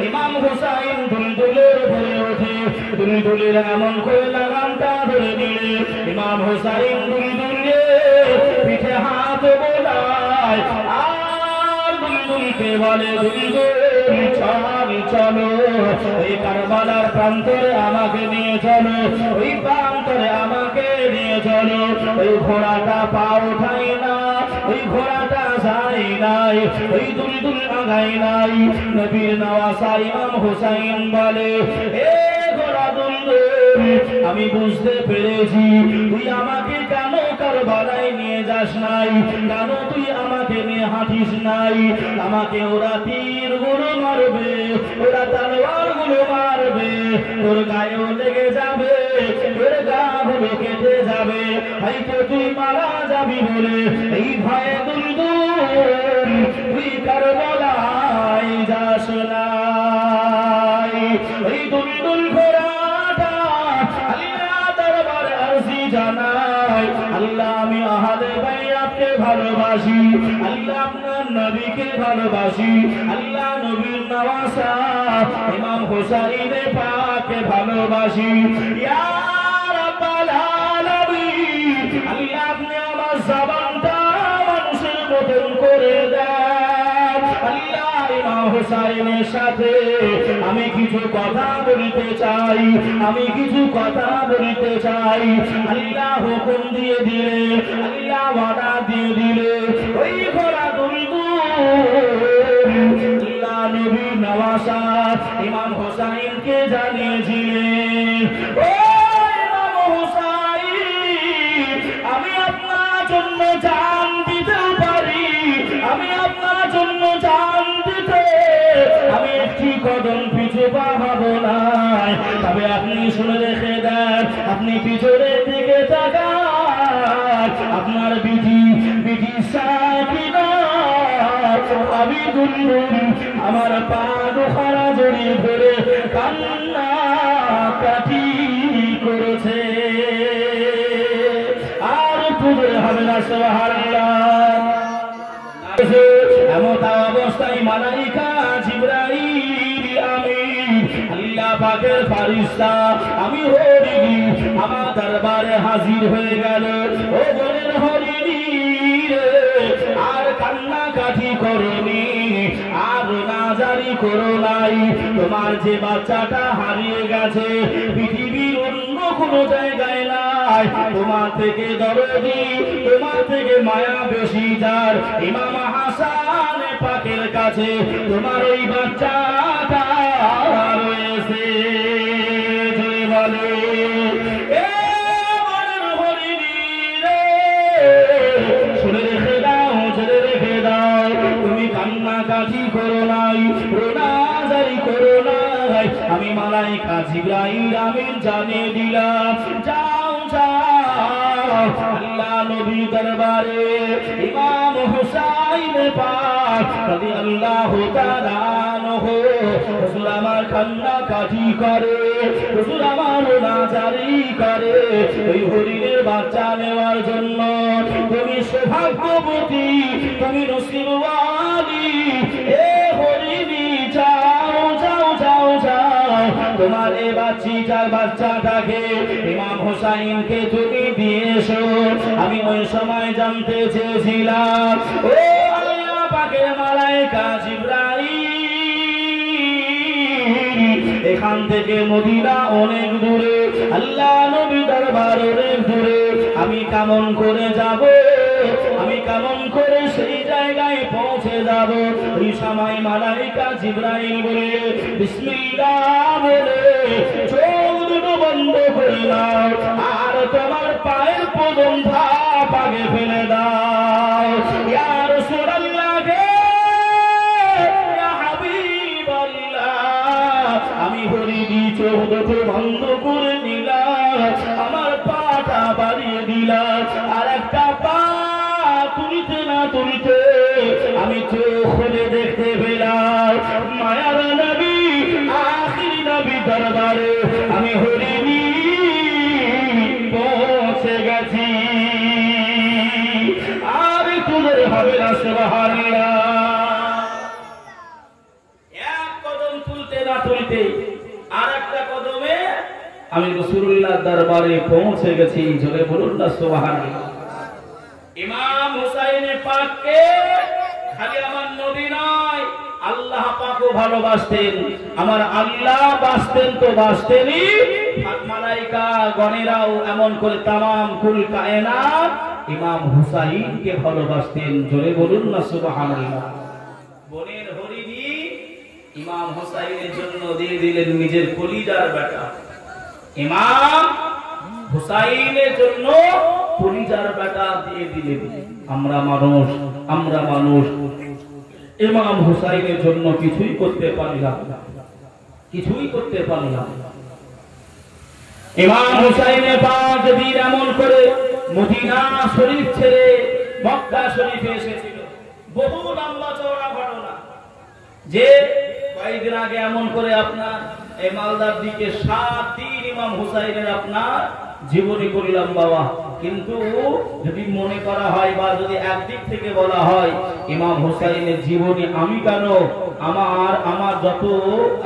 ইমাম হুসাইন দুলদুলের উপরে ওঠে, দুলদুলের এমন করে লাগামটা ধরে দিলে ইমাম হুসাইন দুলদুলের পিঠে হাত বোলায় আর দুলদুলকে বলে দুলদুল চলো ওই কারবালার প্রান্তরে আমাকে নিয়ে চলো, ওই প্রান্তরে আমাকে নিয়ে চলো। ওই ঘোড়াটা পা ওঠাই না, ওই ঘোড়াটা যায় নাই, ওই দুলদুল আগাই নাই। নবীর নওয়াসা ইমাম হুসাইন বলে, এ ঘোড়া দুলদুল, আমি বুঝতে পেরেছি তুই আমাকে কেন কারবালায় নিয়ে যাস নাই, কেন তুই আমাকে নিয়ে হাঁটিস নাই। আমাকে ওরা তীর গুলো মারবে, ওরা তলোয়ার গুলো মারবে, তোর গায়েও লেগে যাবে, তোর গা গুলো কেটে যাবে, হয়তো তুই মারা যাবি বলে এই ভয়ে দুলদুল তুই কারবালায় যাস নাই। এই দুলদুল ঘোড়াটা আল্লাহ দরবারে আরজি জানাই, আল্লাহ আমি আহলে বাইয়াতকে ভালোবাসি, আল্লাহ আপনার নবীকে ভালোবাসি, আল্লাহ নবীর নওয়াসা ইমাম হুসাইন পাককে ভালোবাসি। ইয়া রাব্বাল আলামিন, আল্লাহ আপনি আমার জবানটা মানুষের মতন করে দেন। আল্লাহ ইমাম হুসাইনের সাথে আমি কিছু কথা বলতে চাই, আমি কিছু কথা বলতে চাই। আল্লাহ হুকুম দিয়ে দিলে, আল্লাহ ওয়াদা দিয়ে দিলে, ওই ঘোড়া আল্লাহ নবী নওয়াসা ইমাম হুসাইনকে জানিয়েছিলেন, ও ইমাম হুসাইন, আমি আপনার জন্য জান দিতে পারি, আমি আপনার জন্য জান দিতে আমি একটি কদম পিছু পাবো না। তবে আপনি শুনে রেখে দেন, আপনি পিছনের দিকে তাকান, আপনার বিধি সাকিনা আমি দুলদুল আমার পা দুখানা জড়িয়ে ধরে কান্না কাটি করেছে। আর পুজোর হবে না সুবহানাল্লাহ। এমন অবস্থায় মালাইকা জিবরাইল আমিন আল্লাহ পাকের ফেরেশতা আমি হরিণী আমার দরবারে হাজির হয়ে গেল। ও বলেন হরিণী আর কান্না কাটি করনি, আর নাজারি করো নাই। তোমার যে বাচ্চাটা হারিয়ে গেছে পৃথিবীর অন্য কোনো জায়গায় নাই, তোমার থেকে দরদি, তোমার থেকে মায়া বেশি যার ইমাম হাসান পাকের কাছে তোমার ওই বাচ্চাটা রয়েছে। বলে শুনে রেখে দাও, ছেড়ে রেখে দাও, তুমি কান্নাকাটি করো নাই, রোনাজারি করো নাই। আমি মালাইকা জিবরাইল আমিন জানিয়ে দিলাম, যাও যাও আল্লাহ নবী দরবারে ইমাম হুসাইন পাক রাদিয়াল্লাহু তাআলা আনহু হুজুর আমার কান্নাকাটি করে, হুজুর আমার রোনাজারি করে ওই হরিণের বাচ্চা নেওয়ার জন্য। তুমি সৌভাগ্যবতী, তুমি নসিবওয়ালি, এ হরিণী যাও যাও যাও যাও, তোমার এ বাচ্চাটাকে ইমাম হুসাইনকে তুমি দিয়ে এসো। আমি ওই সময় জানতে চেয়েছিলাম, ও আল্লাহ পাকের মালাইকা জিবরাইল, এখান থেকে মদিনা অনেক দূরে, আল্লাহ নবী দরবার অনেক দূরে, আমি কেমন করে যাব, আমি কেমন করে সেই জায়গায় পৌঁছে যাব? এই সময় মালাইকা জিবরাইল বলে বিসমিল্লাহ বলে চোখ দুটো বন্ধ করে দাও, আর তোমার পায়ের কদম ধাপ আগে ফেলে দাও। ইয়া রাসূলুল্লাহ গে, ইয়া হাবিবাল্লাহ, আমি হরিণী চোখ দুটো বন্ধ করে নিলাম, আমার পাটা বাড়িয়ে দিলাম, আর একটা পা তুলতে না তুলতে আমি চোখ খুলে দেখতে পেলাম মায়ার নবী, আখির নবী দরবারে আমি হরিণী পৌঁছে গেছি। আর তুলে হবে না সুবহানাল্লাহ। এক কদম তুলতে না তুলতে আর একটা কদমে আমি রাসূলুল্লাহর দরবারে পৌঁছে গেছি। জোরে বলুন না সুবহানাল্লাহ। ইমাম হুসাইন পাককে খালি আমার নবী নয়, আল্লাহ পাকও ভালোবাসতেন। আমার আল্লাহ বাসতেন তো বাসতেনই, মালায়েকা গণেরাও এমন করে তামাম কুল কায়নাত ইমাম হুসাইনকে ভালোবাসতেন। জোরে বলুন না সুবহানাল্লাহ। বনের হরিণী ইমাম হুসাইনের জন্য দিয়ে দিলেন নিজের কলিজার বেটা। ইমাম হুসাইনের জন্য কলিজার বেটা দিয়ে দিলেন। আমরা মানুষ ইমাম হুসাইনের জন্য কিছুই করতে পারলাম না। ইমাম হুসাইনের পাক যদি এমন করে মদিনা শরীফ ছেড়ে মক্কা শরীফে এসেছিল, বহু লম্বা চওড়া ঘটনা। যে কয়েকদিন আগে এমন করে আপনার এই মালদার দিকে 7 দিন ইমাম হুসাইনের আপনার জীবনী করলাম বাবা। কিন্তু যদি মনে করা হয় বা যদি একদিক থেকে বলা হয় ইমাম হুসাইনের জীবনী আমি কেন, আমার যত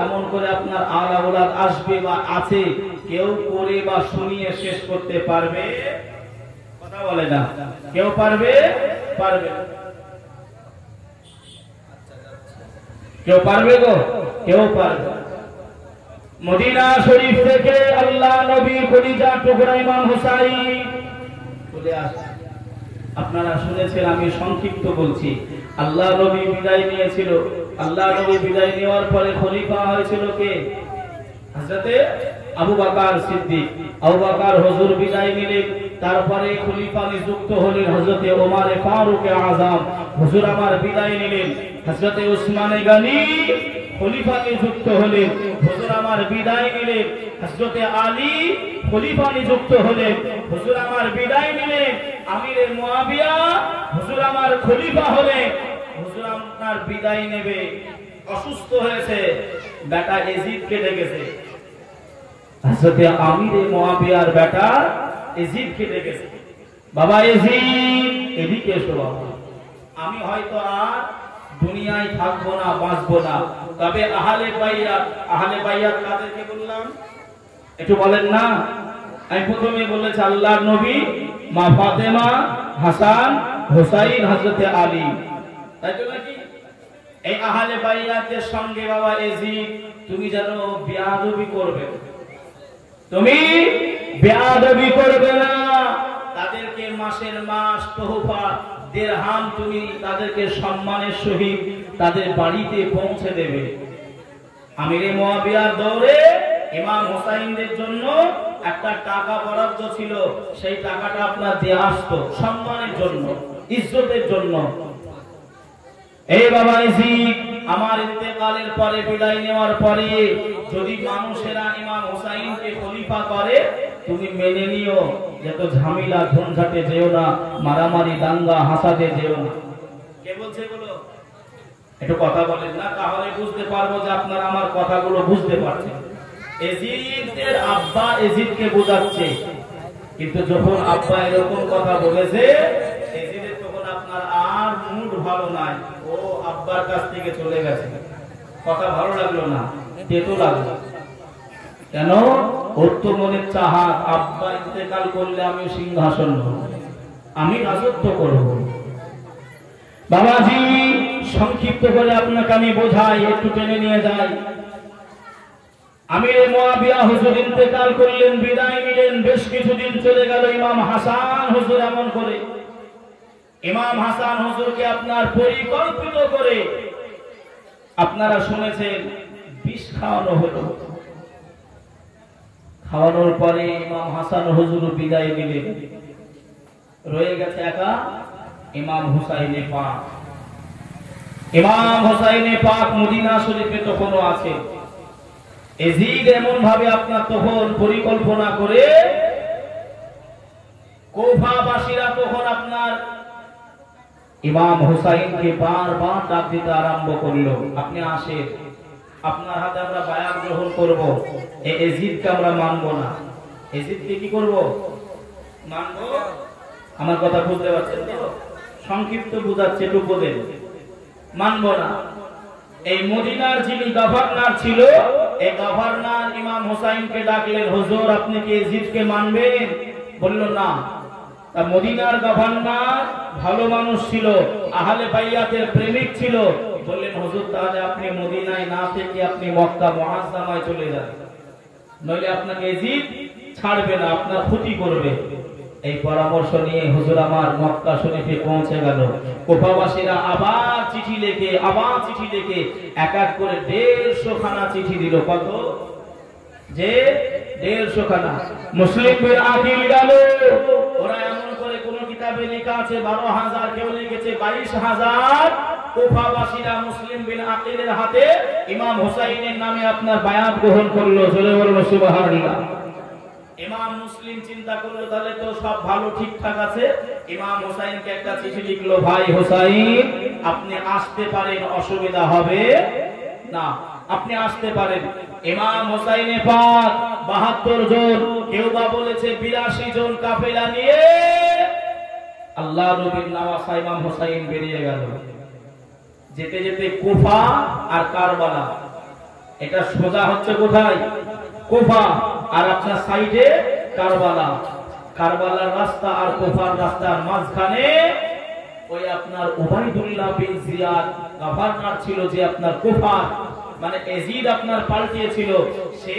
এমন করে আপনার আওলাদ আসবে বা আছে, কেউ করে বা শুনিয়ে শেষ করতে পারবে? কথা বলে না, কেউ পারবে? কেউ পারবে গো? কেউ পারবে? মদিনা শরীফ থেকে আল্লাহ নবীর কলিজার টুকরা ইমাম হুসাইন চলে আসে। আপনারা শুনেছেন, আমি সংক্ষিপ্ত বলছি। আল্লাহ নবী বিদায় নিয়েছিল। আল্লাহ নবী বিদায় নেওয়ার পরে খলিফা হয়েছিল কে? হযরতে আবু বকর সিদ্দিক। আবু বকর হুজুর বিদায় নিলেন, তারপরে খলিফা নিযুক্ত হলেন হযরতে ওমর ফারুক আযম। হুজুর আমার বিদায় নিলেন। হযরতে উসমান গনি খলিফা নিযুক্ত হলেন। হুজুর আমার বিদায় নিলেন। হযরতে আলী খলিফা নিযুক্ত হলেন। হুজুর আমার বিদায় নিলেন। আমিরে মুয়াবিয়া হুজুর আমার খলিফা হলেন। হুজুর আপনার বিদায় নেবে, অসুস্থ হয়েছে, বেটা ইয়াজিদকে ডেকেছে। হযরতে আমিরে মুয়াবিয়ার বেটা ইয়াজিদকে ডেকেছে, বাবা ইয়াজিদ এদিকে এসো বাবা, আমি হয়তো আর দুনিয়ায় থাকবো না, বাঁচবো না, তবে আহলে বাইয়াত কাদেরকে বললাম একটু বলেন না? আমি প্রথমে বলেছি আল্লাহর নবী, মা ফাতেমা, হাসান, হুসাইন, হযরতে আলী, তাই তো নাকি? এই আহলে বাইয়াতের সঙ্গে বাবা ইয়াজিদ তুমি যেন বেয়াদবি করবে, তুমি বেয়াদবি করবে না। তাদেরকে মাসের মাস তোহফা দিরহাম তুমি তাদেরকে সম্মানের সহিত তাদের বাড়িতে পৌঁছে দেবে। আমিরে মুয়াবিয়ার দৌরে ইমাম হুসাইনদের জন্য একটা টাকা বরাদ্দ ছিল, সেই টাকাটা আপনার দিয়ে আসতো সম্মানের জন্য, ইজ্জতের জন্য। এই বাবা ইয়াজিদ আমার ইন্তেকালের পরে, বিদায় নেওয়ার পরে যদি মানুষেরা ইমাম হুসাইনকে খলিফা করে, তুমি মেনে নিও, যত ঝামেলা ঝঞ্ঝাটে যেও না, মারামারি দাঙ্গা হাসাতে যেও না। কে বলছে বলো? একটু কথা বলেন না, তাহলে বুঝতে পারবো যে আপনারা আমার কথাগুলো বুঝতে পারছেন। ইয়াজিদের আব্বা ইয়াজিদকে বোঝাচ্ছে, কিন্তু যখন আব্বা এরকম কথা বলেছে ইয়াজিদের তখন আপনার আর মুড ভালো নাই, ও আব্বার কাছ থেকে চলে গেছে, কথা ভালো লাগলো না, তেতো লাগলো। কেন? ওর তো মনের চাহাত আব্বা ইন্তেকাল করলে আমি সিংহাসন হব, আমি রাজত্ব করব। বাবাজি সংক্ষিপ্ত করে আপনাকে আমি বোঝাই, একটু টেনে নিয়ে যাই। আমিরে মুয়াবিয়া হুজুর ইন্তেকাল করলেন, বিদায় নিলেন, বেশ কিছুদিন চলে গেল। ইমাম হাসান হুজুর এমন করে, ইমাম হাসান হুজুরকে আপনার পরিকল্পিত করে আপনারা শুনেছেন বিষ খাওয়ানো হলো। খাওয়ানোর পরে ইমাম হাসান হুজুর বিদায় নিলেন, রয়ে গেছে একা ইমাম হুসাইনে পাক। ইমাম হুসাইনে পাক মদিনা শরীফে তখনও আছে। ইয়াজিদ এমন ভাবে আপনার তখন পরিকল্পনা করে, কুফাবাসীরা তখন আপনার ইমাম হুসাইনকে বারবার ডাক দিতে আরম্ভ করলো, আপনি আসেন, আপনার হাতে আমরা বায়াত গ্রহণ করব, এই ইয়াজিদকে আমরা মানব না। ইয়াজিদকে কি করব? মানব। আমার কথা বুঝতে পারছেন তো? সংক্ষিপ্ত বুঝাচ্ছে, একটু বলেন। মানব না। এই মদিনার যিনি গভর্নর ছিল, এই গভর্নর ইমাম হুসাইনকে ডাকলেন, হুজুর আপনি কি ইয়াজিদকে মানবেন? বলল না। মদিনার গভর্নর ভালো মানুষ ছিল, আহলে বাইয়াতের প্রেমিক ছিল। বললেন, হুজুর তাহলে আপনি মদিনায় না থেকে আপনি মক্কা মুআজ্জামায় চলে যান, নইলে আপনাকে ইয়াজিদ ছাড়বে না, আপনার ক্ষতি করবে। এই পরামর্শ নিয়ে হুজুর আমার মক্কা শরীফে পৌঁছে গেল। কুফাবাসীরা আবার চিঠি লিখে এক এক করে 150 খানা চিঠি দিল। কত? যে 150 খানা। মুসলিম বিন আকিল গেল, ওরা এমন করে কোন কিতাবে লেখা আছে 12,000, কেউ লিখেছে 22,000। কুফাবাসীরা মুসলিম বিন আকিলের হাতে ইমাম হুসাইনের নামে আপনার বায়াত গ্রহণ করলো। জোরে বলুন সুবহানাল্লাহ। ইমাম মুসলিম চিন্তা করলো তাহলে তো সব ভালো ঠিকঠাক আছে। ইমাম হুসাইনকে একটা চিঠি লিখলো, ভাই হুসাইন আপনি আসতে পারেন, অসুবিধা হবে না, আপনি আসতে পারেন। ইমাম হুসাইনে পাক 72 জন, কেউ বা বলেছে 82 জন কাফেলা নিয়ে আল্লাহ নবীর নওয়াসা ইমাম হুসাইন বেরিয়ে গেল। যেতে যেতে কুফা আর কারবালা, এটা সোজা হচ্ছে কোথায়? কুফা, আর আপনার সাইডে কারবালা। কারবালার রাস্তা আর কুফার রাস্তার মাঝখানে ওই আপনার উবাইদুল্লাহ বিন জিয়াদ গভর্নর ছিল, যে আপনার কুফার, মানে ইয়াজিদ আপনার পাল্টিয়েছিল। সে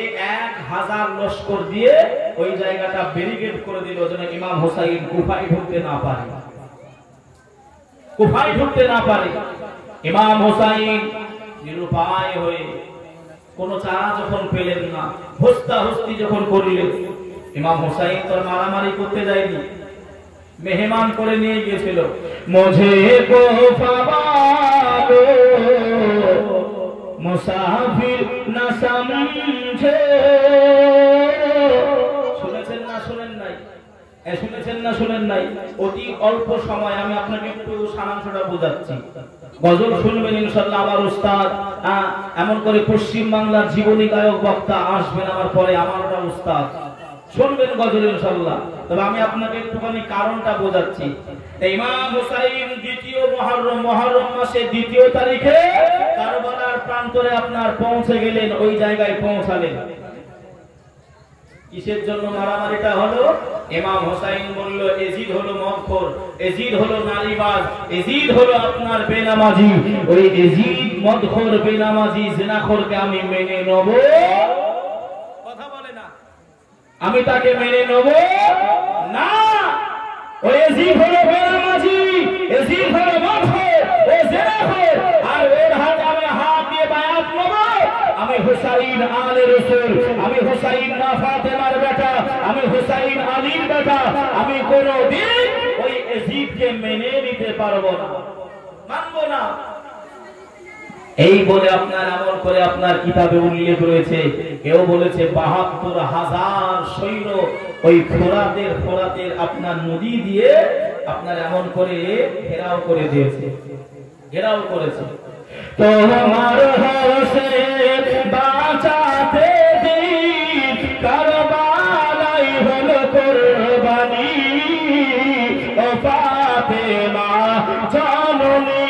1000 লস্কর দিয়ে ওই জায়গাটা ব্যারিকেড করে দিল, যেন ইমাম হুসাইন কুফায় ঢুকতে না পারে, কুফায় ঢুকতে না পারে। ইমাম হুসাইন নিরুপায় হয়ে, কোন চারা যখন পেলেন না, হস্তাহস্তি যখন করলেন, ইমাম হুসাইন তো মারামারি করতে যায়নি, মেহমান করে নিয়ে গিয়েছিল। মুঝে কুফা বালো মুসাফির না সমঝে। শুনেছেন না শোনেন নাই? শুনেছেন না শোনেন নাই? অতি অল্প সময় আমি আপনাকে একটু সারাংশটা বোঝাচ্ছি। গজল শুনবেন ইনশাআল্লাহ। আমার উস্তাদ এমন করে পশ্চিম বাংলার জীবনী গায়ক বক্তা আসবেন আমার পরে, আমার ওটা উস্তাদ, শুনবেন গজল ইনশাআল্লাহ। তবে আমি আপনাকে একটুখানি কারণটা বোঝাচ্ছি। ইমাম হুসাইন দ্বিতীয় মুহররম মাসে 2 তারিখে কারবালার প্রান্তরে আপনার পৌঁছে গেলেন, ওই জায়গায় পৌঁছালেন। কিসের জন্য মারামারিটা হলো? ইমাম হুসাইন বলল ইয়াজিদ হলো মদখোর, ইয়াজিদ হলো নারীবাজ, ইয়াজিদ হলো আপনার বেনামাজি। ওই ইয়াজিদ মদখোর, বেনামাজি, জিনাখোরকে আমি মেনে নেব, কথা বলে না, আমি তাকে মেনে নেব না। ওই ইয়াজিদ হলো বেনামাজি, ইয়াজিদ হলো মদখোর, ও জিনাখোর, আর ওর হাতে আমি হাত দিয়ে বায়াত নেব। আমি হুসাইন আলে রাসূল, আমি হুসাইন না ফাতেমার বেটা, আমি হুসাইন আলীর বেটা, আমি কোনদিন ওই ইয়াজিদকে মেনে নিতে পারবো না, মানবো না। এই বলে আপনার এমন করে আপনার কিতাবে উল্লেখ রয়েছে, কেউ বলেছে 72,000 সৈন্য ওই ফোরাতের আপনার নদী দিয়ে আপনার এমন করে ঘেরাও করে দিয়েছে, ঘেরাও করেছে। তোমার হোসেন বাঁচাতে দিন কারবালাই হলো কুরবানি, ও ফাতেমা জননী।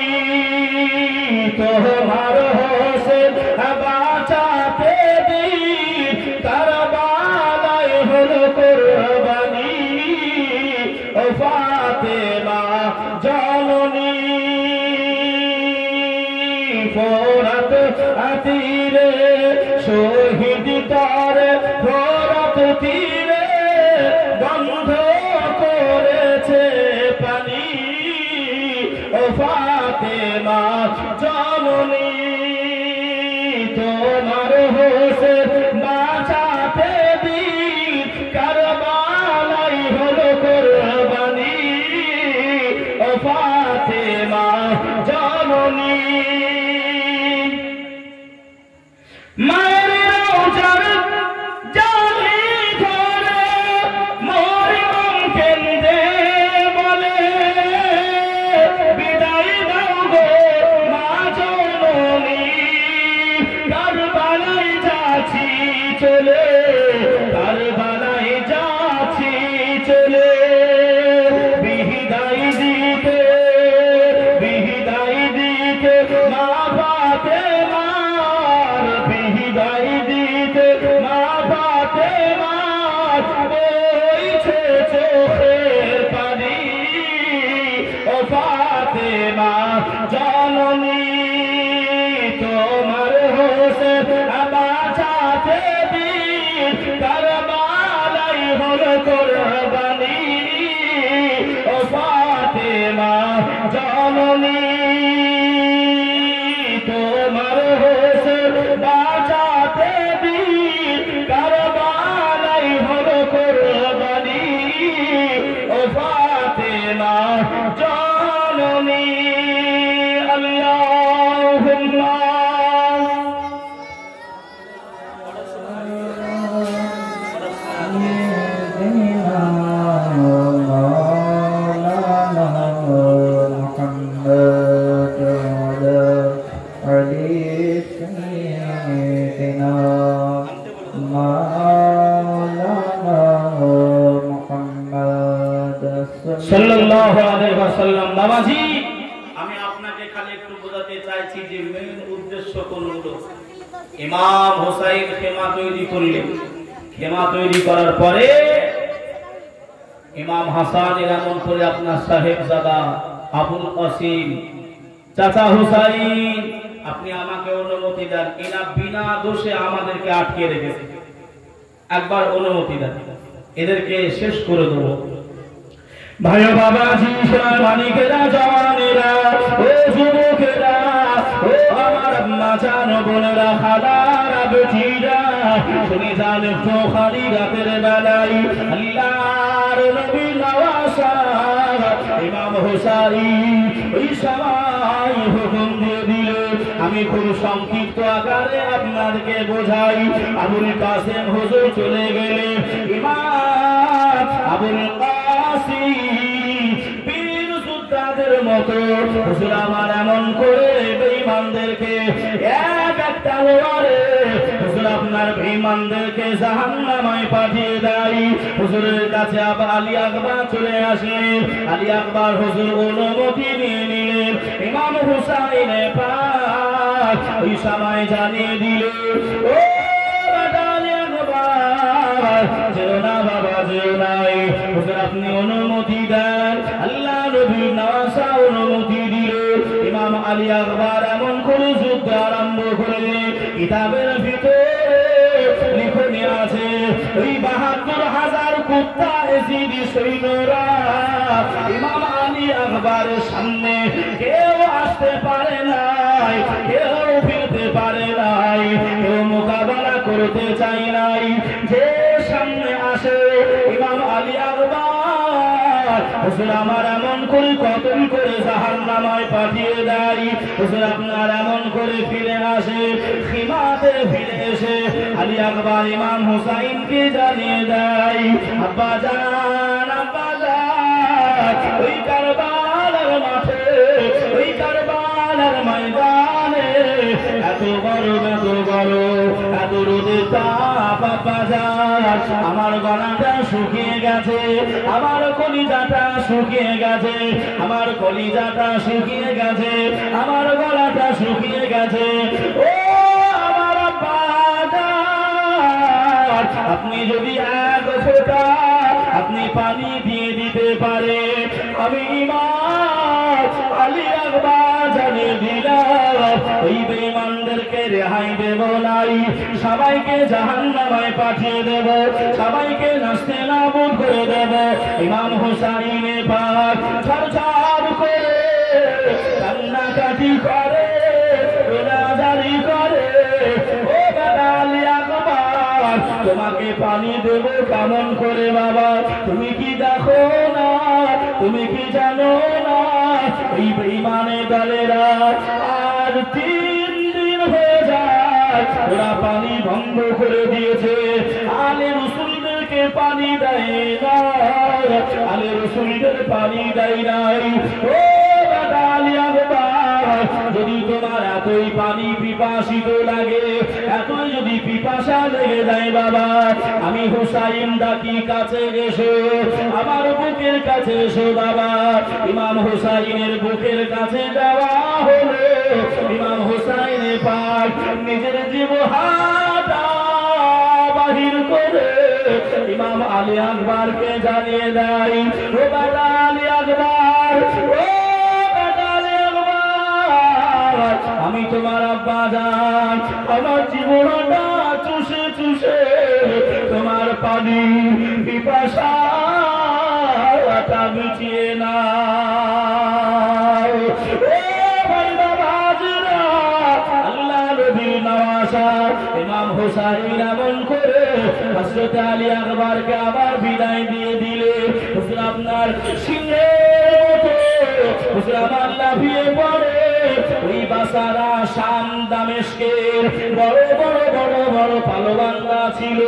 তোমার হোসেন বাঁচাতে দিন কারবালাই হলো কুরবানি, ও ফাতেমা জননী। ফোরাত তীরে শহীদ করে, ফোরাত তীরে বন্ধ করেছে পানি, ও ফাতেমা জননী। তোমার হোসেন বাঁচাতে দিন কারবালাই হলো কুরবানি, ও ফাতেমা জননী। মায়ের রওজার জালি ধরে মরিয়ম কেঁদে বলে, বিদায় দাও গো মা জননী, কারবালায় যাচ্ছি চলে, কারবালায় যাচ্ছি চলে। বিদায় দিতে মা ফাতেমা দিন কারবালায় হলো কুরবানি ও ফাতেমা জননী তোমার হোসেন বাঁচাতে দিন কারবালায় হলো কুরবানি ও ফাতেমা জননী আল্লাহুম্মা সাল্লাল্লাহু আলাইহি ওয়াসাল্লাম। বাবাজি আমি আপনাকে খালি একটু বোঝাতে চাইছি যে মেইন উদ্দেশ্য কোন হলো ইমাম হোসেন খেমা তৈরি করলেন। খেমা তৈরি করার পরে ইমাম হাসান এমন করে আপনার সাহেবজাদা আবুল কাসিম চাচা হুসাইন আপনি আমাকে অনুমতি দেন, এরা বিনা দোষে আমাদেরকে আটকে রেখেছে, একবার অনুমতি দেন, এদেরকে শেষ করে দেবো। ভাই বাবাজি মানিকেরা জওয়ানেরা ও যুবকেরা ও আমার আম্মা জান বোনেরা খালারা বেটিরা শুনে যান একটু খালি রাতের বেলায় আল্লাহর নবী নওয়াজা ইমাম হোসেন ওই সময় হুকুম দিয়ে দিল। আমি খুব সংক্ষিপ্ত আকারে আপনাদেরকে বোঝাই। আবুল কাসেম হুজুর চলে গেলে ইমাম আবুল বীর যোদ্ধাদের মতো হুজুর আমার এমন করে বেঈমানদেরকে এক এক তলোয়ারে হুজুর আপনার বেঈমানদেরকে জাহান্নামে পাঠিয়ে দেয়। হুজুরের কাছে আবার আলী আকবর চলে আসলেন। আলী আকবর হুজুর অনুমতি নিয়ে নিলেন। ইমাম হুসাইন পাক ওই সময় জানিয়ে দিল, ও যেও না বাবা যেও নাই, হুজুর আপনি অনুমতি দেন। আল্লাহ নবীর নওয়াজা অনুমতি দিল। ইমাম আলী আকবর এমন করে যুদ্ধ আরম্ভ করলেন। কিতাবের ভিতরে লিখনে আছে ওই ৭২,০০০ কুত্তা এজিদি সৈন্যরা ইমাম আলী আকবরের সামনে কেউ আসতে পারে নাই, কেউ ফিরতে পারে নাই, কেউ মোকাবেলা করতে চাই নাই। যে সামনে আসে ইমাম আলী আকবর হুজুর আমার এমন করে কতল করে জাহান্নামে পাঠিয়ে দেয়। হুজুর আপনার এমন করে ফিরে আসে। খিমাতে ফিরে এসে আলী আকবর ইমাম হুসাইনকে জানিয়ে দেয়, আব্বা জান আব্বা জান ওই কারবালার মাঠে ওই কারবালার ময়দানে এত গরম এত গরম এত রোদে তাপ আব্বা জান আমার গলাটা শুকিয়ে গেছে, আমার কলিজাটা শুকিয়ে গেছে, আমার কলিজাটা শুকিয়ে গেছে, আমার গলাটা শুকিয়ে গেছে। ও আমার আব্বা জান আপনি যদি এক ফোঁটা আপনি পানি দিয়ে দিতে পারে আমি ইমাম আলী আকবর জানিয়ে দিলাম ওই বেঈমানদেরকে রেহাই দেব নাই, সবাইকে জাহান্নামে পাঠিয়ে দেব, সবাইকে নাস্তে নাবুদ করে দেব। ইমাম হুসাইন পাক ঝরঝর করে কান্নাকাটি করে রোনাজারি করে, ও বাবা আলী আকবর তোমাকে পানি দেব কেমন করে বাবা, তুমি কি দেখো না, তুমি কি জানো না এই বেঈমানের দলেরা আর 3 দিন হয়ে যায় ওরা পানি বন্ধ করে দিয়েছে। আলে রসুলদেরকে পানি দেয় না, আলে রসুলদের পানি দেয় নাই। ও দাদা আলী আকবর যদি তোমার এতই পানি পিপাসিত লাগে, এতই যদি পিপাসা লেগে যায় বাবা আমি হুসাইন ডাকি কাছে এসো, আমার বুকের কাছে এসো বাবা। ইমাম হুসাইনের বুকের কাছে যাওয়া হলো। ইমাম হুসাইন পাক নিজের জিহ্বাটা বাহির করে ইমাম আলী আকবরকে জানিয়ে দেয়, ও বাবা আলী আকবর ও আমি তোমার আব্বা জান আমার জীবনটা চুষে চুষে তোমার পানি পিপাসা মিটিয়ে না। ইমাম হুসাইন এমন করে হযরত আলী আকবরকে আবার বিদায় দিয়ে দিলে হুজুর আপনার সিংহের মতো হুজুর আমার লাফিয়ে পড়ে ওই বাসারা শাম দামেস্কের বড় বড় বড় বড় পালোয়ানরা ছিল,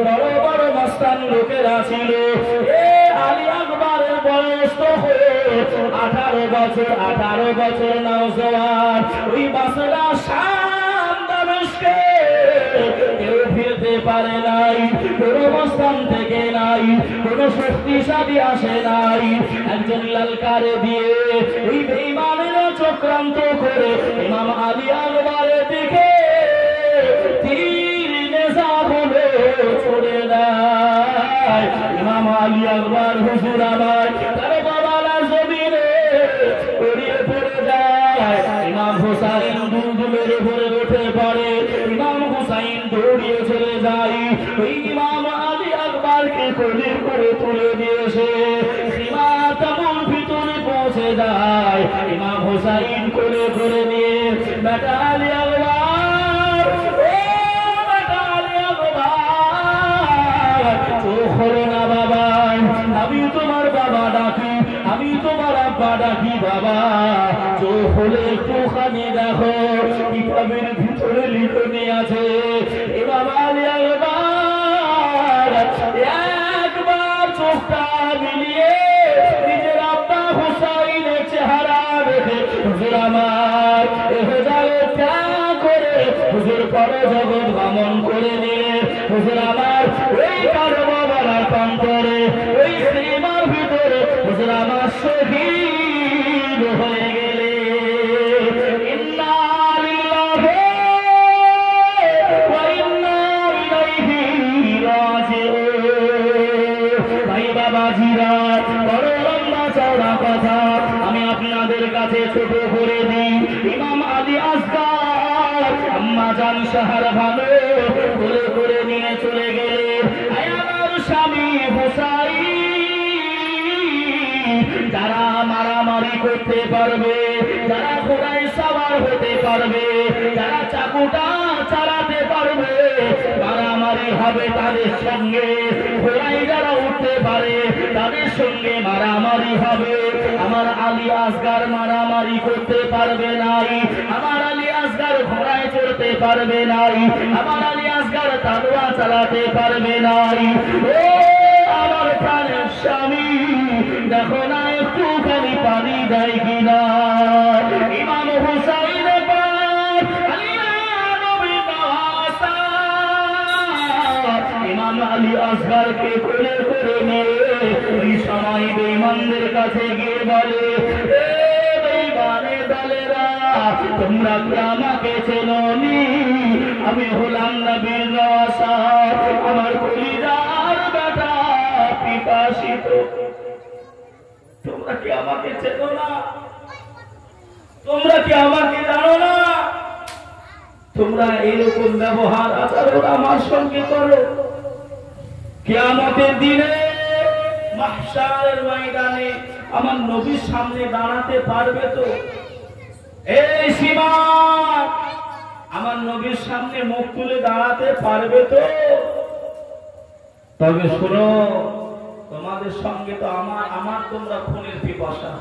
বড় বড় মস্তান লোকেরা ছিল। আলী আকবরের বয়স তো 18 বছর, 18 বছর নওজওয়ান। ওই বাসারা শাম দামেস্কে কেউ ফিরতে পারে নাই, কোন অবস্থান থেকে নাই, কোন শক্তিশালী আসে নাই। একজন লালকারে দিয়ে ওই বেঈমানেরা চক্রান্ত করে ইমাম আলী আকবরের দিকে তীর নেজাগুলো ছুড়ে দেয়। ইমাম আলী আকবর হুজুর আমার তার বাবালা জমিনে পড়িয়ে পড়ে যায়। ইমাম হুসাইন দুলদুলের উপরে উঠে পড়ে। ইমাম হুসাইন দৌড়িয়ে চলে যায় ওই ইমাম আলী আকবরকে কোলে করে তুলে দিয়েছে। সীমাতামুল ভিতরে পৌঁছে যায়। ইমাম হুসাইন কোলে করে নিয়ে বেটা আলী আকবর, ও বেটা আলী আকবর, চোখ খোলো না বাবা, আমি তোমার বাবা ডাকি, আমি তোমার আব্বা ডাকি বাবা, চোখ খুলে একটুখানি দেখো কিতাবের ভিতরে লিখনে আছে। এ বাবা আলী আকবর একবার চোখটা মিলিয়ে নিজের আব্বা হুসাইনের চেহারা দেখে হুজুর আমার এহজালে ত্যাগ করে হুজুর পরজগৎ গমন করে নিয়ে হুজুর আমার ওই কারবালার প্রান্তরে ওই সীমার ভিতরে হুজুর আমার শহীদ হয়ে গেলে। ইন্না লিল্লাহি ওয়া ইন্না ইলাইহি রাজিউন। ভাই বাবাজিরা, বড় লম্বা চওড়া কথা আমি আপনাদের কাছে ছোট করে দিই। ইমাম আলী আসগার আম্মা জান শাহর ভালো করে করে নিয়ে চলে গেলেন। আমার স্বামী হুসাইন যারা মারামারি করতে পারবে, যারা ঘোড়ায় সাওয়ার হতে পারবে, যারা চাকুটা চালাতে পারবে, মারামারি হবে তাদের সঙ্গে। ঘোড়ায় যারা উঠতে পারে তাদের সঙ্গে মারামারি হবে। আমার আলী আসগার মারামারি করতে পারবে নাই, আমার আলী আসগার ঘোড়ায় চড়তে পারবে নাই, আমার আলী আসগার তালোয়া চালাতে পারবে নাই। ও আমার প্রাণের স্বামী, দেখো না একটুখানি পানি দেয় কিনা। ইমাম হুসাইন ইমাম আলী আসগারকে কোলে করে নিয়ে ওই সময় বেঈমানদের কাছে গিয়ে বলে, এ বেঈমানের দলেরা, তোমরা কি আমাকে চেনোনি? আমি হলাম নবীর রওয়াসা, আমার কলিজার বেটা পিপাসিত। তোমরা কি আমাকে চেনো না? তোমরা কি আমাকে জানো না? তোমরা এইরকম ব্যবহার আচরণ আমার সঙ্গে করো, কিয়ামতের দিনে মাহশারের ময়দানে আমার নবীর সামনে দাঁড়াতে পারবে তো? এই সীমা আমার নবীর সামনে মুখ তুলে দাঁড়াতে পারবে তো? তবে শোনো, তোমাদের সঙ্গে তো আমার তোমরা খুনের পিপাসা,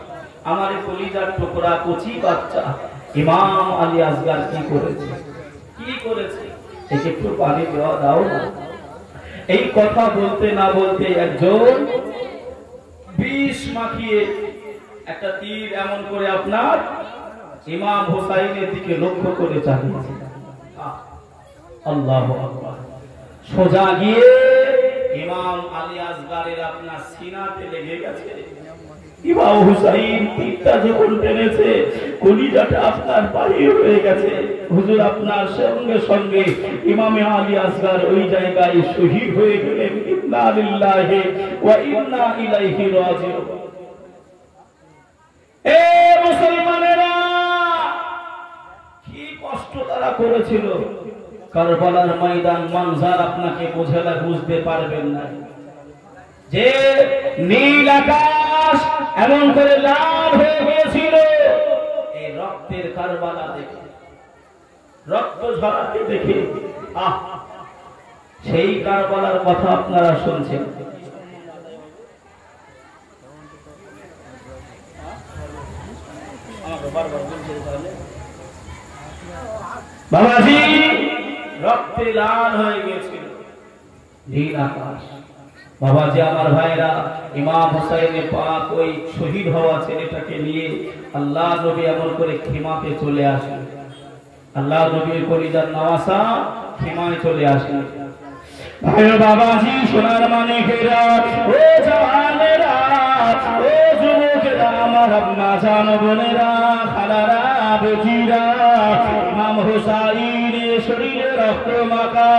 আমার কলিজার টুকরা কচি বাচ্চা ইমাম আলী আসগার কি করেছে, কি করেছে, একে একটু পানি দেওয়া দাও না। এই কথা বলতে না বলতে একজন বিষ মাখিয়ে একটা তীর এমন করে আপনার ইমাম হুসাইনের দিকে লক্ষ্য করে চালিয়েছে। আল্লাহু আকবার। সোজা গিয়ে ইমাম আলী আসগারের আপনার সিনাতে লেগে গেছে। ইমাম হুসাইন তীরটা যখন টেনেছে কলিজাটা আপনার বাহির হয়ে গেছে। হুজুর আপনার সঙ্গে সঙ্গে ইমাম আলী আসগার ওই জায়গায় শহীদ হয়ে গেলেন। ইন্না লিল্লাহি ওয়া ইন্না ইলাইহি রাজিউন। এ মুসলমানেরা, কি কষ্ট তারা করেছিল, কারবালার ময়দান মঞ্জার আপনাকে বোঝালে বুঝতে পারবেন না যে নীল আকাশ এমন করে লাল হয়ে গিয়েছিল এই রক্তের কারবালা দেখে, রক্ত ঝরাতে দেখে। সেই কারবালার কথা আপনারা শুনছেন। বাবাজি রক্তে লাল হয়ে গেছিল নীল আকাশ। বাবাজি আমার ভাইরা, ইমাম হুসাইন পাক ওই শহীদ হওয়া ছেলেটাকে নিয়ে আল্লাহ নবী এমন করে খিমাতে চলে আসেন। আল্লাহ নবীর কলিজার নওয়াসা খিমায় চলে আসেন। ভাই বাবাজি, সোনার মানিকেরা, ও জওয়ানেরা, ও যুবকেরা, আমার আম্মা জান বোনেরা, খালারা, বেটিরা, ইমাম হুসাইনের শরীরে রক্ত মাখা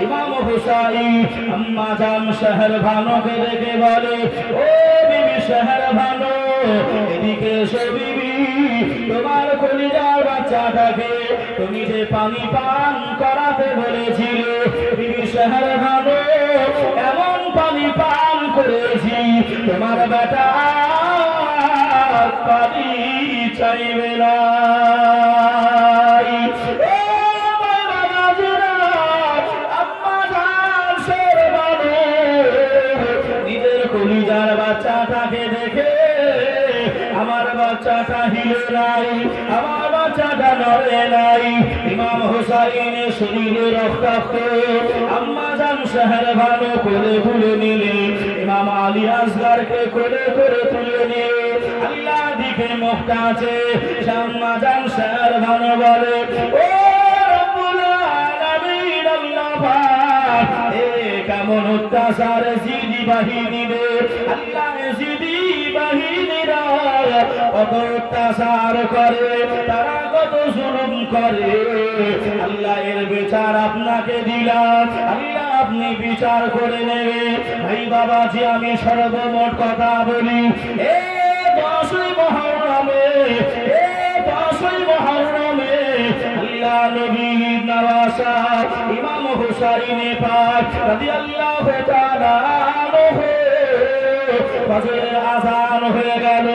ইমাম হুসাইন আম্মা জান শহর ভানুকে দেখে বলে, ও বিবি শহর ভানু, এদিকে এসো বিবি, তোমার কলিজার বাচ্চাটাকে তুমি যে পানি পান করাতে বলেছিলে, বিবি শহর ভানু, এমন পানি পান করেছি তোমার বেটা পানি চাইবে না। নিজের কলিজার বাচ্চাটাকে দেখে আমার বাচ্চাটা হিলে নাই, আমার বাচ্চাটা নড়ে নাই। ইমাম হুসাইনের শরীরে রক্তাক্ত আম্মা জান শহর ভানু কোলে তুলে নিলে, ইমাম আলী আসগারকে কোলে করে তুলে নিয়ে আল্লাহ দিকে মুখটা আছে। আম্মা জান শহর ভানু বলে, ও রব্বুল আলামিন, আল্লাহ পাক এ কেমন অত্যাচার জিদি বাহিনী রে, আল্লাহ জিদি বাহিনীরা কত অত্যাচার করে, তারা কত জুলুম করে। আল্লাহ এর বিচার আপনাকে দিলাম, আল্লাহ আপনি বিচার করে নেবে। ভাই বাবাজি, আমি সর্বমোট কথা বলি, এ 10ই মুহররমে, এ 10ই মুহররমে আল্লাহ নবীর নওয়াসা ইমাম হুসাইন পাক রাদিয়াল্লাহু তাআলা আনহু ফজরের আযান হয়ে গেল।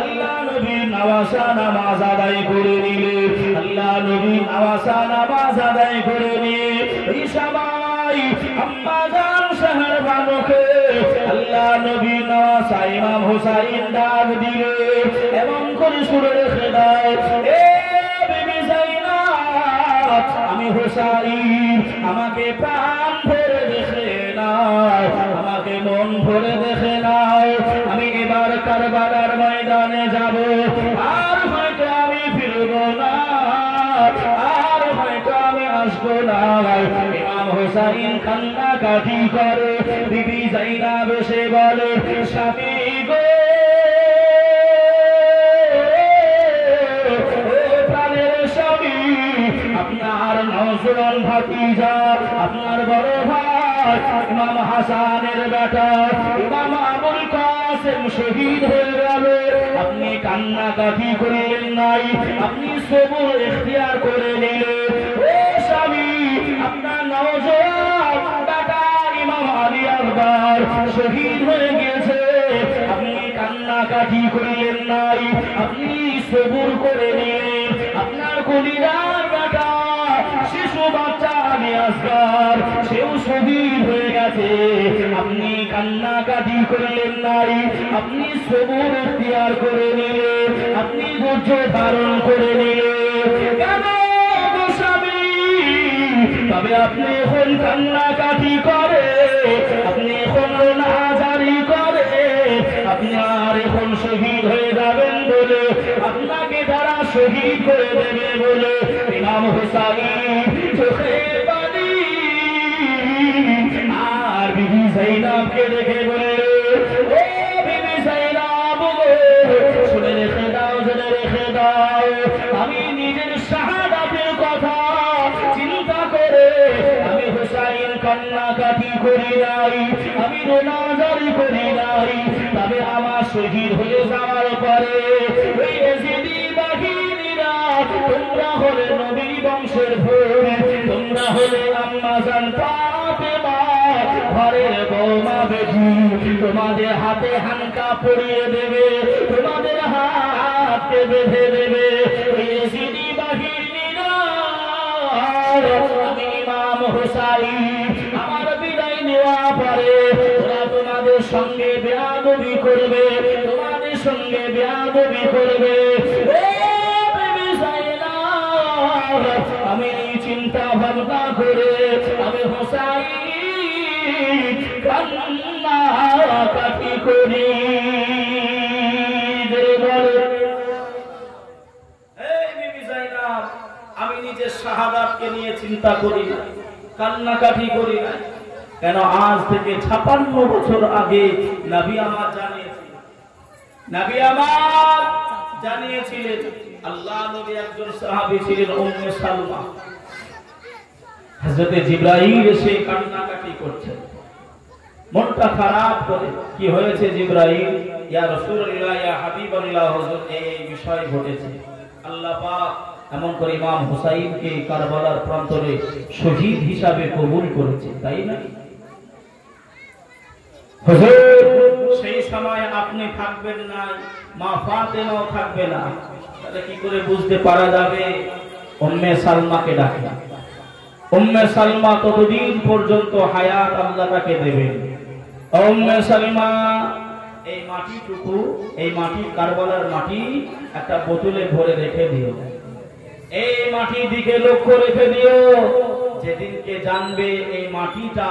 আল্লাহ নবী নওয়াসা নামাজ আদায় করে নিলে, আল্লাহ নবী নওয়াসা নামাজ আদায় করে নিয়ে এই সময় আম্মা জান শহর ভানুকে আল্লাহ নবী নওয়াসা ইমাম হুসাইন ডাক দিলে এমন করে সুরে রেখে দেয়, এ বিবি যায়নাব, আমি হুসাইন, আমাকে প্রাণ ভরে দেখে নাও, আমাকে মন ভরে দেখে নাও। আমি এবার কারবালার ময়দানে যাব, আর হয়তো আমি ফিরব না, আর হয়তো আমি আসবো না। ইমাম হুসাইন কান্নাকাটি করে, বিবি যায়নাব এসে বলে, স্বামী গো, আপনার নওজোয়ান ভাতিজা, আপনার বড় ভাই ইমাম হাসানের বেটা ইমাম আবুল কাসেম শহীদ হয়ে গেল। আপনি কান্নাকাটি করলেন নাই, আপনি সবর ইখতিয়ার করে নিলেন। ও স্বামী, আপনার নওজোয়ান বেটা ইমাম আলী আকবর শহীদ হয়ে গেছে, আপনি কান্নাকাটি করলেন নাই, আপনি সবর করে নিলেন। আপনার কলিজার বেটা শিশু বাচ্চা আলী আসগার, সেও শহীদ হয়ে গেছে, আপনি কান্নাকাটি করলেন নাই, আপনি সবর ইখতিয়ার করে নিলেন, আপনি ধৈর্য ধারণ করে নিলেন। কেন গো স্বামী? তবে আপনি এখন কান্নাকাটি করে, আপনি এখন নাজারি করে, আপনি আর এখন শহীদ হয়ে যাবেন বলে, আপনাকে তারা শহীদ করে দেবে বলে ইমাম হুসাইন চোখে পানি। আর বিবি যায়নাবকে দেখে বলে, ও বিবি যায়নাব গো, শুনে রেখে দাও, শুনে রেখে দাও, আমি নিজের শাহাদাতের কথা চিন্তা করে আমি হুসাইন কান্নাকাটি করি নাই, আমি রোনাজারি করি নাই। তবে আমার শহীদ হয়ে যাওয়ার পরে ওই এজিদি বাহিনীরা, তোমরা হলে নবী বংশের ভোর, তোমরা হলে আম্মা জান ফাতেমা ঘরের বৌমা বেটি, তোমাদের হাতে হানকা পরিয়ে দেবে, তোমাদের হাতকে বেঁধে দেবে। এজিদি বাহিনীরা আমি ইমাম হুসাইন আমার বিদায় নেওয়া পরে ওরা তোমাদের সঙ্গে বেয়াদবি করবে, তোমাদের সঙ্গে বেয়াদবি করবে। আমি চিন্তা ভাবনা করে আমি হুসাইন কান্নাকাটি করি। আমি নিজের শাহাদাতকে নিয়ে চিন্তা করি না, কান্নাকাটি করি না। কেন আজ থেকে 56 বছর আগে নবী আমার জানিয়েছিলেন আল্লাহ নবী একজন সাহাবী ছিলেন উম্মে সালমা। হযরত জিবরাইল এসে কান্নাকাটি করছেন, মনটা খারাপ করে। কি হয়েছে জিবরাইল? ইয়া রাসূলুল্লাহ ইয়া হাবিবাল্লাহ, হুজুর এই বিষয় ঘটেছে। আল্লাহ পাক এমন করে ইমাম হুসাইনকে কারবালার প্রান্তরে শহীদ হিসাবে কবুল করেছে, তাই না? হুজুর সেই সময় আপনি থাকবেন না, মা ফাতেমাও থাকবে না, তাহলে কি করে বুঝতে পারা যাবে? উম্মে সালমাকে ডাকে। উম্মে সালমা ততদিন পর্যন্ত হায়াত আল্লাহ তাকে দেবেন। উম্মে সালমা এই মাটিটুকু, এই মাটি কারবালার মাটি একটা বোতলে ভরে রেখে দিও, এই মাটির দিকে লক্ষ্য রেখে দিও। যেদিনকে জানবে এই মাটিটা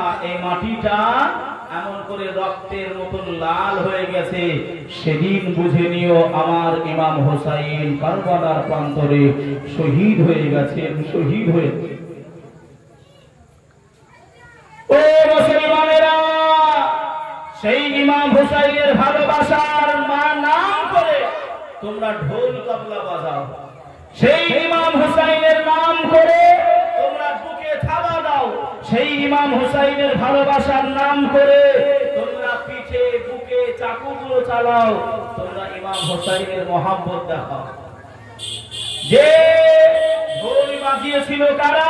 এমন করে রক্তের মতন লাল হয়ে গেছে, সেদিন বুঝে নিও আমার ইমাম হুসাইন কারবালার প্রান্তরে শহীদ হয়ে গেছেন, শহীদ হয়ে। ও মুসলমানেরা, সেই ইমাম হুসাইনের ভালোবাসার নাম করে তোমরা ঢোল তবলা বাজাও, সেই ইমাম হুসাইনের নাম করে তোমরা বুকে থাবা দাও, সেই ইমাম হুসাইনের ভালোবাসার নাম করে তোমরা পিঠে বুকে চাকুগুলো চালাও, তোমরা ইমাম হুসাইনের মহব্বত দেখাও। যে ঢোল বাজিয়েছিল কারা,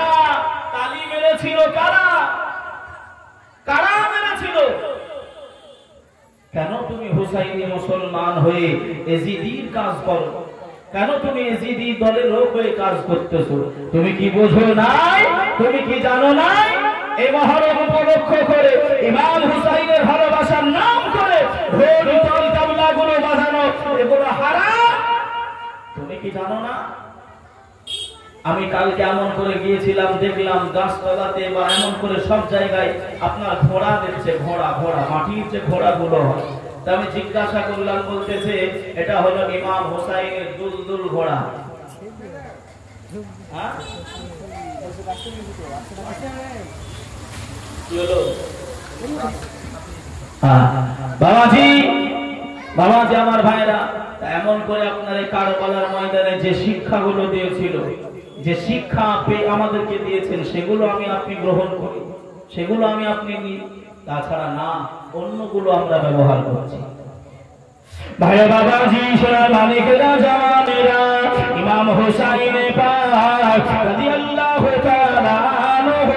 তালি মেরেছিল কারা, কারা মেরেছিল? কেন তুমি হুসাইনি মুসলমান হয়ে এজিদির কাজ করো? কেন তুমি এজিদি দলের লোক হয়ে কাজ করতেছো? তুমি কি বোঝো নাই? তুমি কি জানো নাই? এই মহরম উপলক্ষ করে ইমাম হুসাইনের ভালোবাসার নাম করে ঢোল তাবলা গুলো বাজানো এগুলো হারাম। তুমি কি জানো না? আমি কালকে এমন করে গিয়েছিলাম, দেখলাম গাছতলাতে বা এমন করে সব জায়গায় আপনার ঘোড়া দেখছে, ঘোড়া মাটির যে ঘোড়াগুলো। আমি জিজ্ঞাসা করলাম, বলতেছে এটা হলো ইমাম হুসাইনের দুলদুল ঘোড়া। বাবাজি আমার ভাইরা, এমন করে আপনার এই কারবালার ময়দানে যে শিক্ষাগুলো দিয়েছিল, যে শিক্ষা আমাদেরকে দিয়েছেন, সেগুলো আমি আপনি গ্রহণ করি, সেগুলো আমি আপনি নিই। তাছাড়া না, অন্যগুলো আমরা ব্যবহার করছি। ভাইয়া বাবাজি, সোনা মানিকেরা, জামানেরা, ইমাম হুসাইন পাক রাদিয়াল্লাহু তাআলা আনহু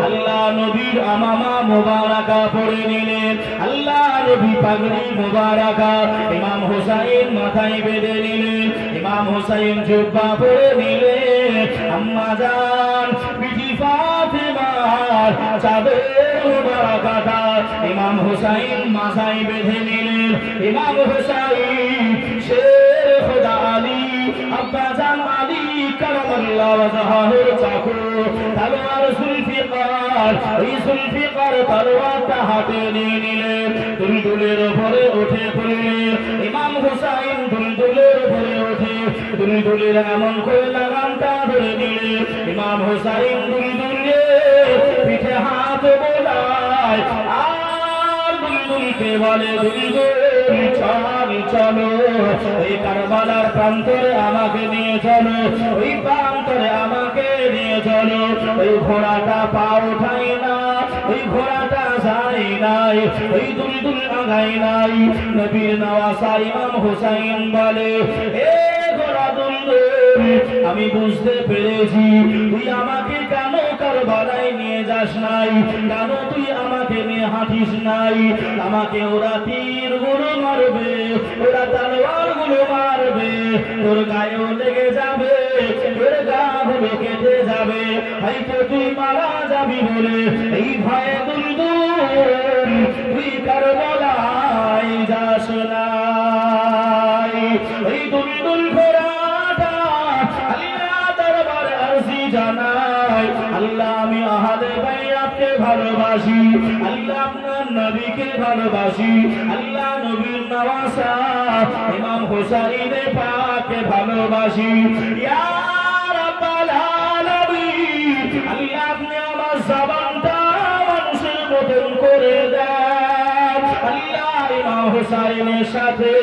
আল্লাহ নবীর আমামা মুবারাকা পরে নিলেন। আল্লাহ নবী পাগড়ি মুবারাকা ইমাম হুসাইন মাথায় বেঁধে নিলেন, ইমাম হুসাইন জুব্বা পরে নিলেন। আম্মা জান বিবি ফাতেমার চাদর মুবারাকাটা ইমাম হুসাইন মাথায় বেঁধে নিলেন। ইমাম হুসাইন শের খোদা আলী আব্বা জান আলী কারামাল্লাহু ওয়াজহাহুর চাকু তলোয়ার জুলফিকার তলোয়ারটা হাতে নিয়ে নিলেন, দুলদুলের উপরে উঠে পড়লেন। ইমাম হুসাইন দুলদুলের উপরে উঠে দুলদুলের এমন করে লাগামটা ধরে নিলেন। ইমাম হুসাইন দুলদুলে পিঠে হাত বোলায় আর দুলদুলকে বলে, দুলদুল চলো ওই কারবালার প্রান্তরে আমাকে নিয়ে চলো, ওই প্রান্তরে আমাকে নিয়ে চলো। ওই ঘোড়াটা পা ওঠাই না, ওই ঘোড়াটা যায় নাই, ওই দুলদুল আগায় নাই। নবীর নওয়াসা ইমাম হুসাইন বলে, এ ঘোড়া দুলদুল, আমি বুঝতে পেরেছি তুই আমাকে কেন কারবালায় নিয়ে যাস নাই? কেন তুই আমাকে নিয়ে হাঁটিস নাই? আমাকে ওরা তীর গুলো মারবে, ওরা তলোয়ার গুলো মারবে, তোর গায়েও লেগে যাবে, তোর গা গুলো কেটে যাবে, হয়তো তুই মারা যাবি বলে এই ভয়ে দুলদুল তুই কারবালায় যাস নাই। এই দুলদুল ঘোড়াটা আল্লাহ দরবারে আরজি জানাই, আল্লাহ আমি আহলে বাইতকে ভালোবাসি, আল্লাহ আপনার নবীকে ভালোবাসি, আল্লাহ নবীর নওয়াসা ইমাম হুসাইন পাককে ভালোবাসি। ইয়া রাব্বাল আলামিন, আল্লাহ আপনি আমার জবানটা মানুষের মতন করে দেন। আল্লাহ ইমাম হুসাইনের সাথে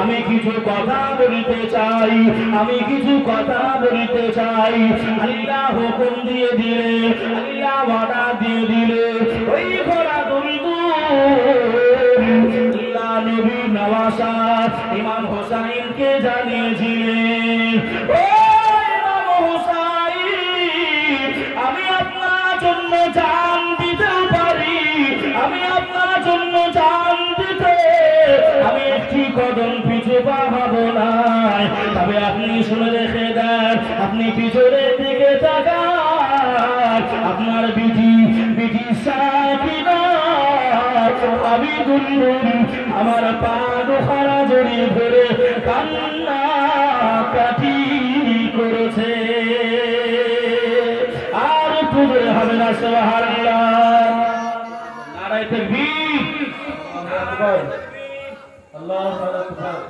আমি কিছু কথা বলতে চাই, আমি কিছু কথা বলতে চাই। আল্লাহ হুকুম দিয়ে দিলে, আল্লাহ ওয়াদা দিয়ে দিলে, ওই ঘোড়া দুলদুল আল্লাহ নবী নওয়াসা ইমাম হুসাইনকে জানিয়েছিলেন, ও ইমাম হুসাইন, আমি আপনার জন্য জান দিতে পারি, আমি আপনার জন্য জান দিতে আমি একটি কদম পিছু পাবো না। তবে আপনি শুনে রেখে দেন, আপনি পিছনের দিকে তাকান, আপনার বিধি সাকিনা আমি দুলদুল আমার পা দুখানা জড়িয়ে ধরে কান্না কাটি করেছে। আর একটু ধরে হবে না সুবহানাল্লাহ, নারায়ে তাকবীর, আল্লাহু আকবার, আল্লাহু আকবার।